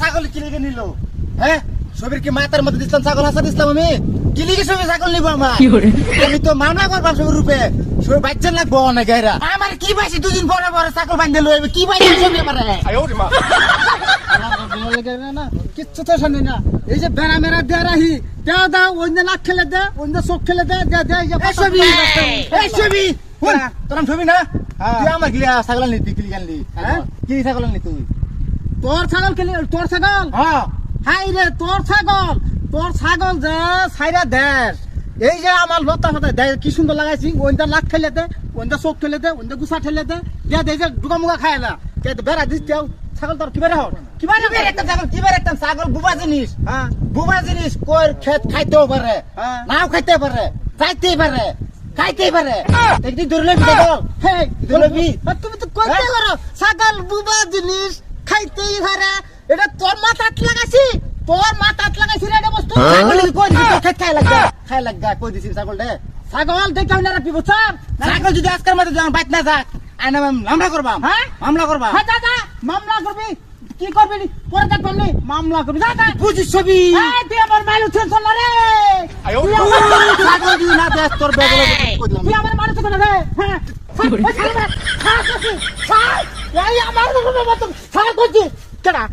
ছাগল কিলিকে নিল হ্যাঁ ছবির কি মাথার মধ্যে দিছিলাম ছাগল হাসা দিছিলাম আমি কিলিকে ছবি ছাগল নিব আমার আমি তো মামলা করবাম ছবির রূপে ছবি বাচ্চা লাগবো অনেক এরা আমার কি পাইছি দুদিন পরে পরে ছাগল বান্ধে লইবে কি পাইছি ছবি আমার না কিচ্ছু তো শুনি না এই যে বেড়া মেরা দে রাহি দাও দাও অন্য নাক খেলে দে অন্য চোখ খেলে দে দে দে এই ছবি তোর ছবি না তুই আমার গিলা ছাগল নিতি কিলি আনলি হ্যাঁ কি ছাগল আনলি তুই তোর ছাগল খেলে তোর ছাগল হ্যাঁ হাই রে তোর ছাগল যে সাইরা দেশ এই যে আমার লতা ফতা দেয় কি সুন্দর লাগাইছি ওইটা নাক খেলে দে ওইটা চোখ খেলে দে ওইটা গুছা ঠেলে দে দে দে যে ডুকা মুগা খায় না কে বেড়া দিস দেও ছাগল তোর কি বেড়া হল কি একটা ছাগল বুবা জিনিস হ্যাঁ বুবা জিনিস কোর খেত খাইতেও পারে হ্যাঁ। নাও খাইতে পারে যাইতেই পারে খাইতেই পারে একদিন ধরলে ছাগল হে ধরবি তুমি তো কইতে করো ছাগল বুবা জিনিস খাইতেই পারে এটা তোর মাথাত লাগাইছি রে এটা বস্তু ছাগল কই দিছিস তো খেত খাই লাগা কই দিছিস ছাগল রে ছাগল দেখে না রাখবি বুঝছাম ছাগল যদি আজকের মধ্যে যান বাইত না যাক আইনা মামলা করবাম হ্যাঁ মামলা করবাম হ্যাঁ যা যা মামলা করবি কি করবি নি? পরে দেখ পারলি মামলা করবি যা যা বুঝিস ছবি এই তুই আমার মাইলু ছেড়ছ না রে ছাগল যদি না দেখ তোর বেগল কই দিলাম তুই আমার মারছ না রে হ্যাঁ এই আমার ছাড় করছি কেডা